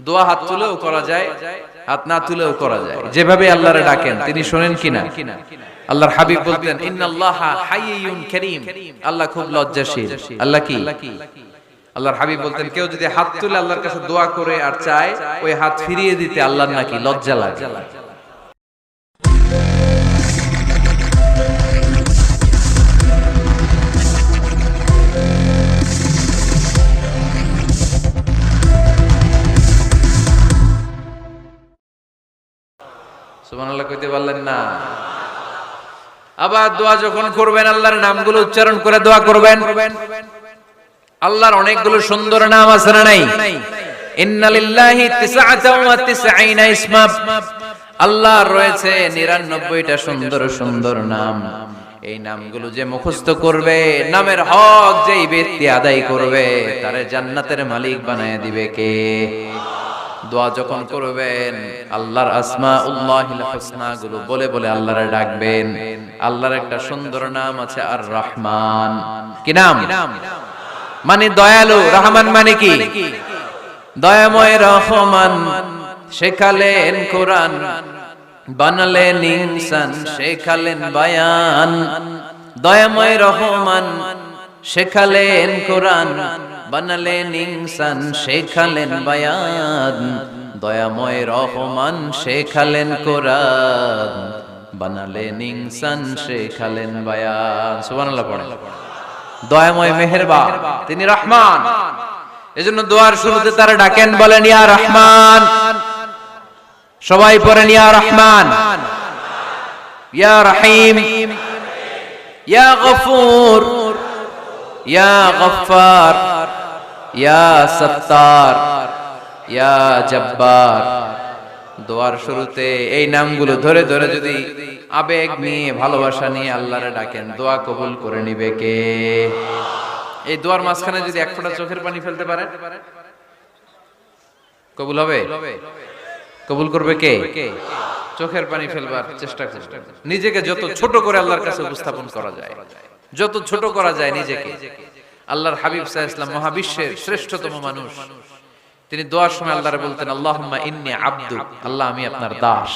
দোয়া হাত তুলেও করা যায়, হাত না তুলেও করা যায়, যেভাবে আল্লাহরে ডাকেন তিনি শোনেন কিনা। আল্লাহর হাবিব বলতেন ইন্নাল্লাহা হাইয়ুন কারীম, আল্লাহ খুব লজ্জাশীল। আল্লাহ কি? আল্লাহর হাবিব বলতেন কেউ যদি হাত তুলে আল্লাহর কাছে দোয়া করে আর চায় ওই হাত ফিরিয়ে দিতে আল্লাহর নাকি লজ্জা লাগে। সুবহানাল্লাহ কইতে পারলেন না? আবার দোয়া যখন করবেন আল্লাহর নামগুলো উচ্চারণ করে দোয়া করবেন। আল্লাহর অনেকগুলো সুন্দর নাম আছে না নাই? ইন্নালিল্লাহি 99 ইসমা, আল্লাহর রয়েছে 99টা সুন্দর সুন্দর নাম। এই নামগুলো যে মুখস্থ করবে, নামের হক যেই ব্যক্তি আদায় করবে, তারে জান্নাতের মালিক বানায় দিবে কে? দোয়া যখন করবেন আল্লাহর আসমাউল্লাহিল হুসনা গুলো বলে বলে আল্লাহরে ডাকবেন। আল্লাহর একটা সুন্দর নাম আছে আর রহমান। কি নাম? মানে দয়ালু। রহমান মানে কি? দয়াময়। রহমান শেখালেন কোরআন, বানালেন ইনসান, শেখালেন বায়ান। দয়াময় রহমান শেখালেন কোরআন, বানালেন ইনসান, শেখালেন বায়ান। দয়াময় রহমান শেখালেন কোরআন, বানালেন ইনসান, শেখালেন বায়ান। সুবহানাল্লাহ পড়েন। দয়াময় মেহেরবান, তিনি রহমান। এজন্য দোয়ার শুরুতে তারা ডাকেন, বলেন ইয়া রহমান। সবাই পড়েন ইয়া রহমান, ইয়া রহিম, ইয়া গফুর, ইয়া গফফার, ইয়া সত্তার, ইয়া জব্বার। দোয়ার শুরুতে এই নামগুলো ধরে ধরে যদি আবেগ নিয়ে ভালোবাসা নিয়ে আল্লাহরে ডাকেন, দোয়া কবুল করে নিবে কে? এই দোয়ার মাঝখানে যদি এক ফোঁটা চোখের পানি ফেলতে পারেন কবুল হবে? কবুল করবে কে? চোখের পানি ফেলবার চেষ্টা করবেন। নিজেকে যত ছোট করে আল্লাহর কাছে উপস্থাপন করা যায়, যত ছোট করা যায় নিজেকে। আল্লাহর হাবিব সাল্লাল্লাহু আলাইহি ওয়াসাল্লাম মহাবিশ্বের শ্রেষ্ঠতম মানুষ, তিনি দোয়ার সময় আল্লাহরে বলতেন আল্লাহুম্মা ইন্নী আবদুক, আল্লাহ আমি আপনার দাস,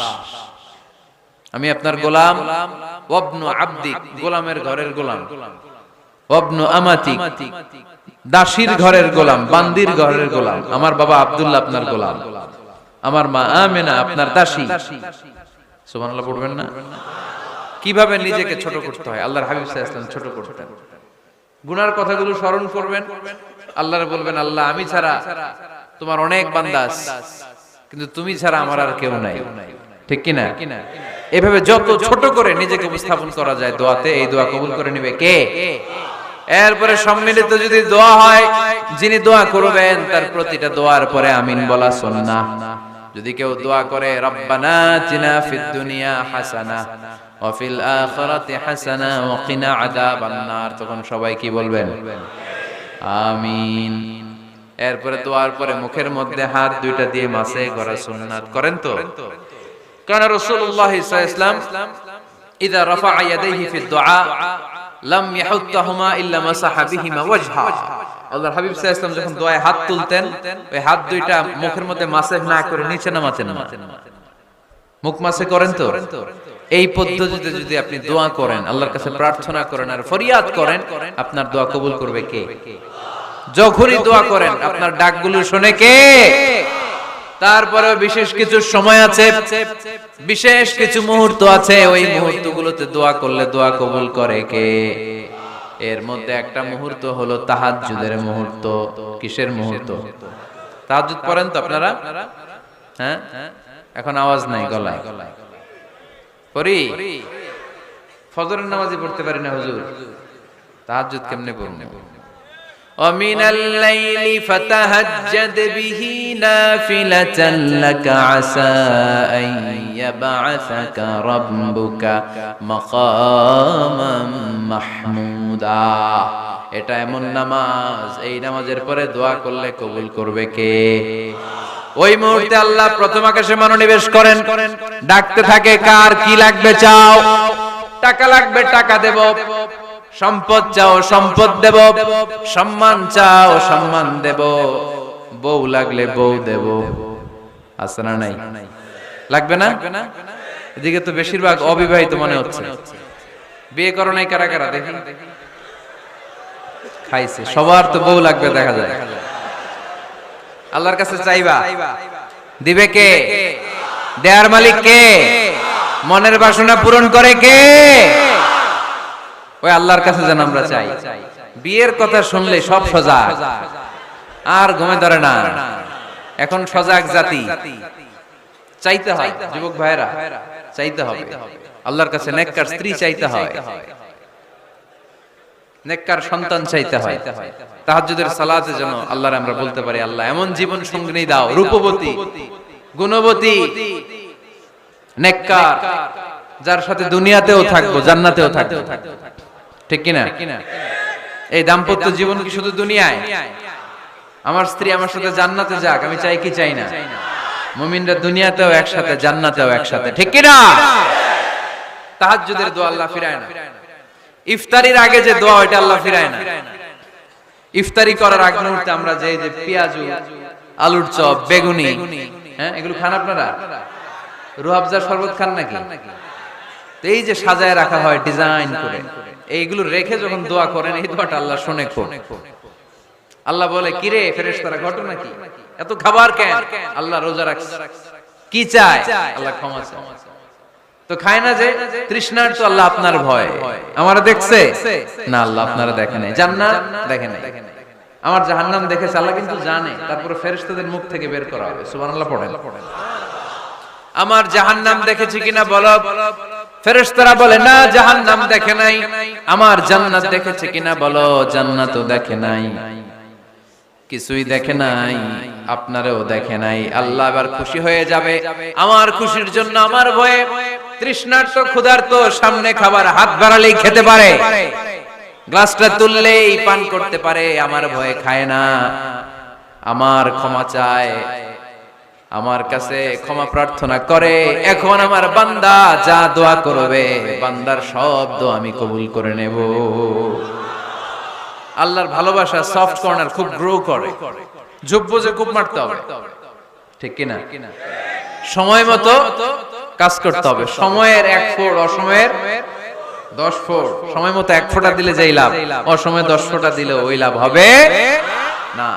আমি আপনার গোলাম। ওয়াবনু আবদিক, গোলামের ঘরের গোলাম। ওয়াবনু আমাতিক, দাসীর ঘরের গোলাম, বান্দির ঘরের গোলাম। আমার বাবা আব্দুল্লাহ আপনার গোলাম, আমার মা আমেনা আপনার দাসী। সুবহানাল্লাহ পড়বেন না? কিভাবে নিজেকে ছোট করতে হয় আল্লাহর হাবিব সাল্লাল্লাহু আলাইহি ওয়াসাল্লাম ছোট করতেন। গুনার কথাগুলো স্মরণ করবেন, আল্লাহরে বলবেন আল্লাহ আমি ছাড়া তোমার অনেক বান্দা আছে, কিন্তু তুমি ছাড়া আমার আর কেউ নাই। ঠিক কি না? এভাবে যত ছোট করে নিজেকে উপস্থাপন করা যায় দোয়াতে, এই দোয়া কবুল করে নেবে কে? এরপরে সম্মিলিত যদি দোয়া হয়, যিনি দোয়া করবেন তার প্রতিটা দোয়ার পরে আমিন বলা সুন্নাহ। যদি কেউ দোয়া করে রব্বানা আতিনা ফিদ দুনিয়া হাসানাহ ওয়া ফিল আখিরাতি হাসানাহ ওয়া কিনা আযাবান নার, তখন সবাই কি বলবেন? আমিন। এরপরে দোয়ার পরে মুখের মধ্যে হাত দুইটা দিয়ে মাসে করা সুন্নাত। করেন তো? কারণ রাসূলুল্লাহ সাল্লাল্লাহু আলাইহি ওয়াসাল্লাম ইযা রাফা'a ইয়াদাইহি ফিদ দুআ লাম ইয়াহুত্তাহুমা ইল্লা মাসাহা বিহিমা ওয়াজহা। আল্লাহর হাবিব সাল্লাল্লাহু আলাইহি ওয়াসাল্লাম যখন দোয়ায় হাত তুলতেন, ওই হাত দুইটা মুখের মধ্যে মাসে না করে নিচে নামাতেন না। মুখ মাসে করেন তো? এই পদ্ধতিতে যদি আপনি দোয়া করেন, আল্লাহর কাছে প্রার্থনা করেন আর ফরিয়াদ করেন, আপনার দোয়া কবুল করবে কে? যখনই দোয়া করেন আপনার ডাকগুলো শুনে কে? তারপরে বিশেষ কিছু সময় আছে, বিশেষ কিছু মুহূর্ত আছে, ওই মুহূর্তগুলোতে দোয়া করলে দোয়া কবুল করে কে? এর মধ্যে একটা মুহূর্ত হলো তাহাজ্জুদের মুহূর্ত। কিসের মুহূর্ত? তাহাজ্জুদ পড়েন তো আপনারা? হ্যাঁ, এখন আওয়াজ নাই গলায়। পড়ি? ফজরের নামাজই পড়তে পারি না হুজুর, তাহাজ্জুদ কেমনে পড়ব? ومن الليل فتهجد به نافلة لك عسى أن يبعثك ربك مقاما محمودا। এটা এমন নামাজ, এই নামাজের পরে দোয়া করলে কবুল করবে কে? ওই মুহূর্তে আল্লাহ প্রথম আকাশে মনোনিবেশ করেন, ডাকতে থাকে কার কি লাগবে চাও। টাকা লাগবে টাকা দেব, সম্পদ চাও সম্পদ দেব, সম্মান চাও সম্মান দেব, বউ লাগলে বউ দেব, আছে না নাই? লাগবে না? এদিকে তো বেশিরভাগ অবিবাহিত মনে হচ্ছে। বিয়ে করো নাই কারা কারা দেখি? খাইছে। সবার তো বউ লাগবে দেখা যায়। আল্লাহর কাছে চাইবা, দিবে কে? দেয়ার মালিক কে? মনের বাসনা পূরণ করে কে? ওই আল্লাহর কাছে যেন আমরা চাই। বিয়ের কথা শুনলে সব সজাগ, আর ঘুমে ধরে না। এখন সজাগ জাতি, চাইতে হয়। যুবক ভাইরা চাইতে হবে আল্লাহর কাছে, নেককার স্ত্রী চাইতে হয়, নেককার সন্তান চাইতে হয়। তাহাজ্জুদের সালাতে যেন আল্লাহর আমরা বলতে পারি, আল্লাহ এমন জীবন সঙ্গিনী দাও, রূপবতী, গুণবতী, নেককার, যার সাথে দুনিয়াতেও থাকবো, জান্নাতেও থাকবো। ঠিক কিনা? এই দাম্পত্য জীবন কি শুধু দুনিয়ায়? আমার স্ত্রী আমার সাথে জান্নাতে যাক, আমি চাই কি চাই না? মুমিনরা দুনিয়াতেও একসাথে, জান্নাতেও একসাথে। ঠিক কিনা? তাহাজ্জুদের দোয়া আল্লাহ ফিরায় না। ইফতারির আগে যে দোয়া, ওইটা আল্লাহ ফিরায় না। ইফতারি করার আগ মুহূর্তে আমরা যে পেঁয়াজু, আলুর চপ, বেগুনি, হ্যাঁ, এগুলো খান আপনারা? রুহাবজার শরবত খান নাকি? এই যে সাজায় রাখা হয় ডিজাইন করে, এইগুলো রেখে যখন দোয়া করেন, এই দোয়াটা আল্লাহ শুনে খুব। আল্লাহ বলে, কিরে ফেরেশতারা, ঘটনা কি? এত খাবার কেন? আল্লাহ রোজা রাখছে। কি চায়? আল্লাহ ক্ষমা চায়। তো খায় না যে তৃষ্ণার, তো আল্লাহ আপনার ভয়। আমারে দেখছে না, আল্লাহ আপনারা দেখে নাই। জান্নাত দেখে নাই, আমার জাহান্নাম দেখেছে আল্লাহ কিন্তু জানে। তারপরে ফেরেশতাদের মুখ থেকে বের করা হবে। সুবহানাল্লাহ পড়েন। আমার জাহান্নাম দেখেছি কিনা বলো। ফেরেশতারা বলে, না জাহান্নাম দেখে নাই। আমার জান্নাত দেখেছে কিনা বলো। জান্নাতও দেখে নাই, কিছুই দেখে নাই, আপনারও দেখে নাই। আল্লাহ এবার খুশি হয়ে যাবে। আমার খুশির জন্য আমার ভয়ে তৃষ্ণার্ত ক্ষুধার্ত সামনে খাবার হাত বাড়ালেই খেতে পারে, গ্লাসটা তুললেই পান করতে পারে, আমার ভয়ে খায় না। আমার ক্ষমা চায়, আমার কাছে ক্ষমা প্রার্থনা করে। এখন আমার বান্দা যা দোয়া করবে, বান্দার সব দোয়া আমি কবুল করে নেব। আল্লাহর ভালোবাসা সফট কর্নার খুব গ্রো করে, ঝুপঝুপে খুব মারতে হবে। ঠিক কিনা? সময় মতো কাজ করতে হবে। সময়ের 1 ফোঁট, অসময়ের 10 ফোঁট। সময় মতো 1 ফোঁটা দিলে যেই লাভ, অসময়ে 10 ফোঁটা দিলে ওই লাভ হবে না।